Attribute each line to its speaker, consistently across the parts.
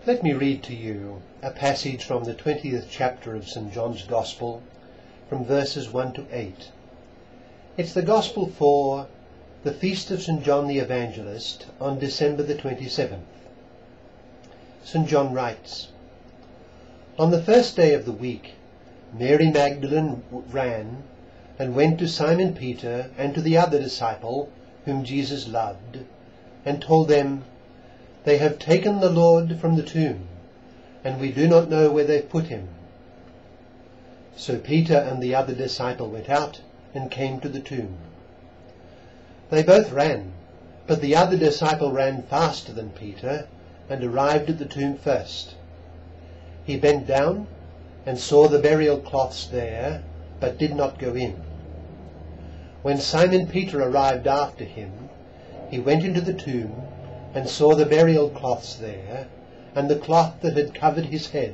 Speaker 1: Let me read to you a passage from the 20th chapter of St. John's Gospel, from verses 1 to 8. It's the Gospel for the feast of St. John the Evangelist on December the 27th. St. John writes, "On the first day of the week, Mary Magdalene ran and went to Simon Peter and to the other disciple whom Jesus loved, and told them, 'They have taken the Lord from the tomb, and we do not know where they've put him.' So Peter and the other disciple went out and came to the tomb. They both ran, but the other disciple ran faster than Peter and arrived at the tomb first. He bent down and saw the burial cloths there, but did not go in. When Simon Peter arrived after him, he went into the tomb and saw the burial cloths there, and the cloth that had covered his head,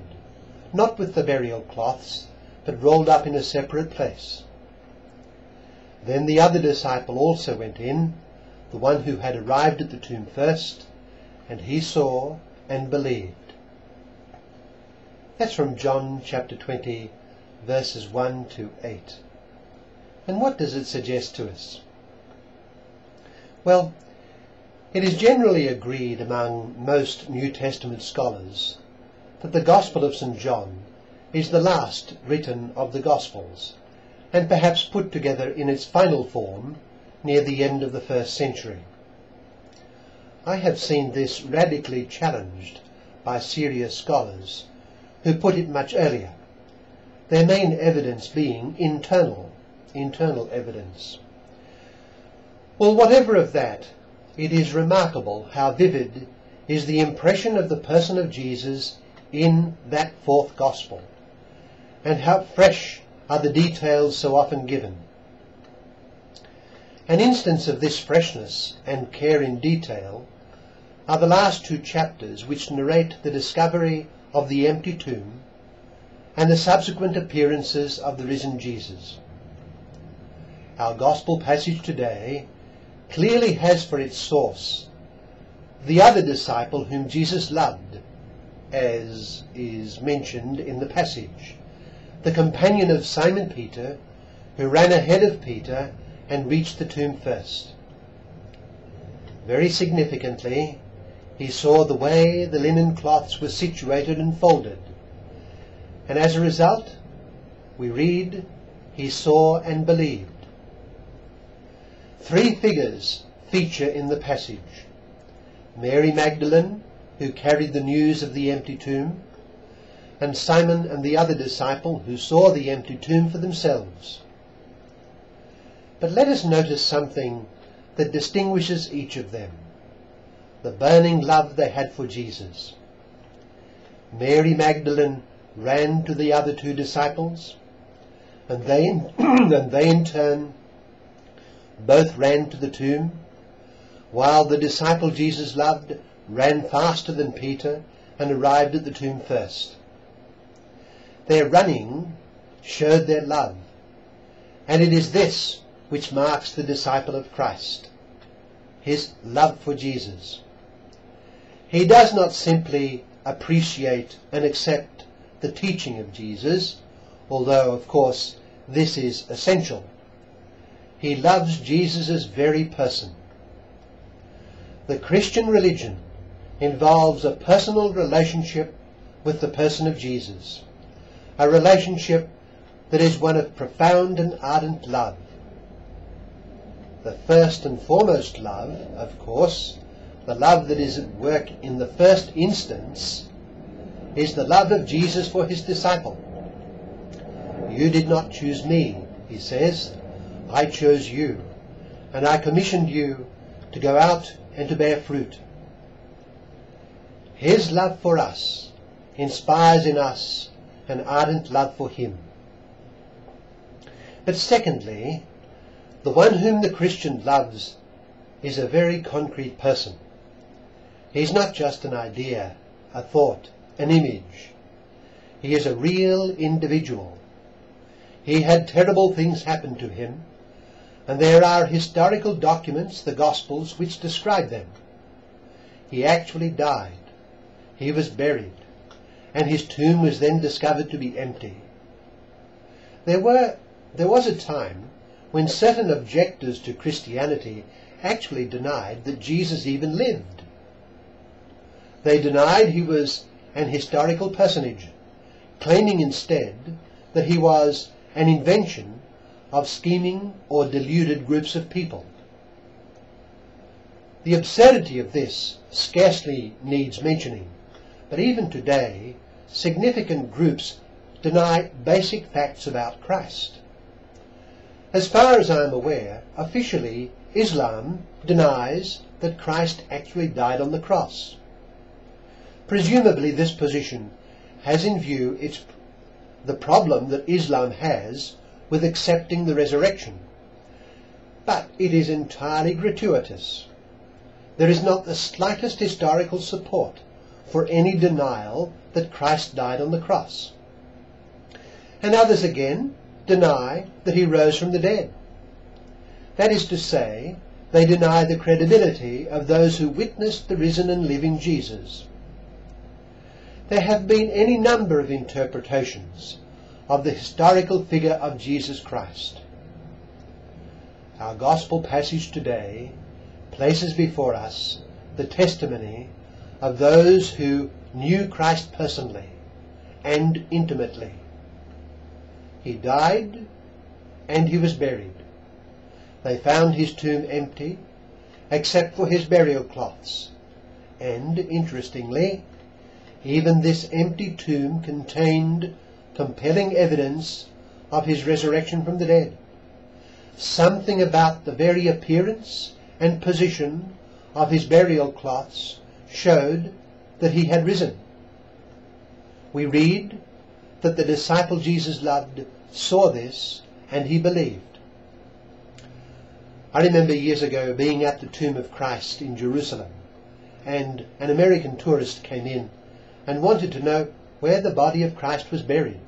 Speaker 1: not with the burial cloths, but rolled up in a separate place. Then the other disciple also went in, the one who had arrived at the tomb first, and he saw and believed." That's from John chapter 20, verses 1 to 8. And what does it suggest to us? Well, it is generally agreed among most New Testament scholars that the Gospel of St. John is the last written of the Gospels, and perhaps put together in its final form near the end of the 1st century. I have seen this radically challenged by serious scholars who put it much earlier, their main evidence being internal evidence. Well, whatever of that, it is remarkable how vivid is the impression of the person of Jesus in that fourth Gospel, and how fresh are the details so often given. An instance of this freshness and care in detail are the last two chapters, which narrate the discovery of the empty tomb and the subsequent appearances of the risen Jesus. Our Gospel passage today clearly has for its source the other disciple whom Jesus loved, as is mentioned in the passage, the companion of Simon Peter, who ran ahead of Peter and reached the tomb first. Very significantly, he saw the way the linen cloths were situated and folded, and as a result, we read, he saw and believed. Three figures feature in the passage: Mary Magdalene, who carried the news of the empty tomb, and Simon and the other disciple who saw the empty tomb for themselves. But let us notice something that distinguishes each of them: the burning love they had for Jesus. Mary Magdalene ran to the other two disciples, and they in turn both ran to the tomb, while the disciple Jesus loved ran faster than Peter and arrived at the tomb first. Their running showed their love, and it is this which marks the disciple of Christ, his love for Jesus. He does not simply appreciate and accept the teaching of Jesus, although of course this is essential. He loves Jesus' very person. The Christian religion involves a personal relationship with the person of Jesus, a relationship that is one of profound and ardent love. The first and foremost love, of course, the love that is at work in the first instance, is the love of Jesus for his disciple. "You did not choose me," he says, "I chose you, and I commissioned you to go out and to bear fruit." His love for us inspires in us an ardent love for him. But secondly, the one whom the Christian loves is a very concrete person. He's not just an idea, a thought, an image. He is a real individual. He had terrible things happen to him, and there are historical documents, the Gospels, which describe them. He actually died, he was buried, and his tomb was then discovered to be empty. There was a time when certain objectors to Christianity actually denied that Jesus even lived. They denied he was an historical personage, claiming instead that he was an invention of scheming or deluded groups of people. The absurdity of this scarcely needs mentioning, but even today, significant groups deny basic facts about Christ. As far as I am aware, officially, Islam denies that Christ actually died on the cross. Presumably this position has in view the problem that Islam has with accepting the resurrection. But it is entirely gratuitous. There is not the slightest historical support for any denial that Christ died on the cross. And others again deny that he rose from the dead. That is to say, they deny the credibility of those who witnessed the risen and living Jesus. There have been any number of interpretations of the historical figure of Jesus Christ. Our gospel passage today places before us the testimony of those who knew Christ personally and intimately. He died and he was buried. They found his tomb empty except for his burial cloths, and, interestingly, even this empty tomb contained compelling evidence of his resurrection from the dead. Something about the very appearance and position of his burial cloths showed that he had risen. We read that the disciple Jesus loved saw this and he believed. I remember years ago being at the tomb of Christ in Jerusalem, and an American tourist came in and wanted to know where the body of Christ was buried.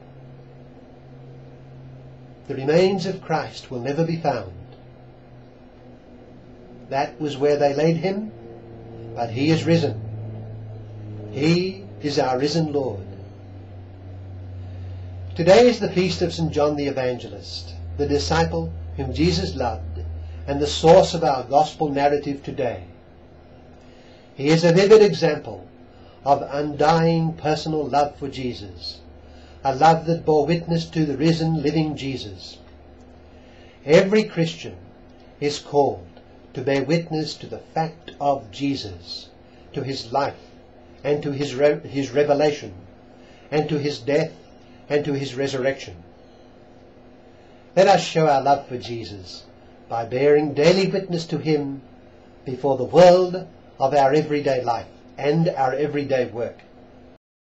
Speaker 1: The remains of Christ will never be found. That was where they laid him, but he is risen. He is our risen Lord. Today is the feast of St. John the Evangelist, the disciple whom Jesus loved and the source of our gospel narrative today. He is a vivid example of undying personal love for Jesus, a love that bore witness to the risen, living Jesus. Every Christian is called to bear witness to the fact of Jesus, to his life, and to his revelation, and to his death, and to his resurrection. Let us show our love for Jesus by bearing daily witness to him before the world of our everyday life and our everyday work.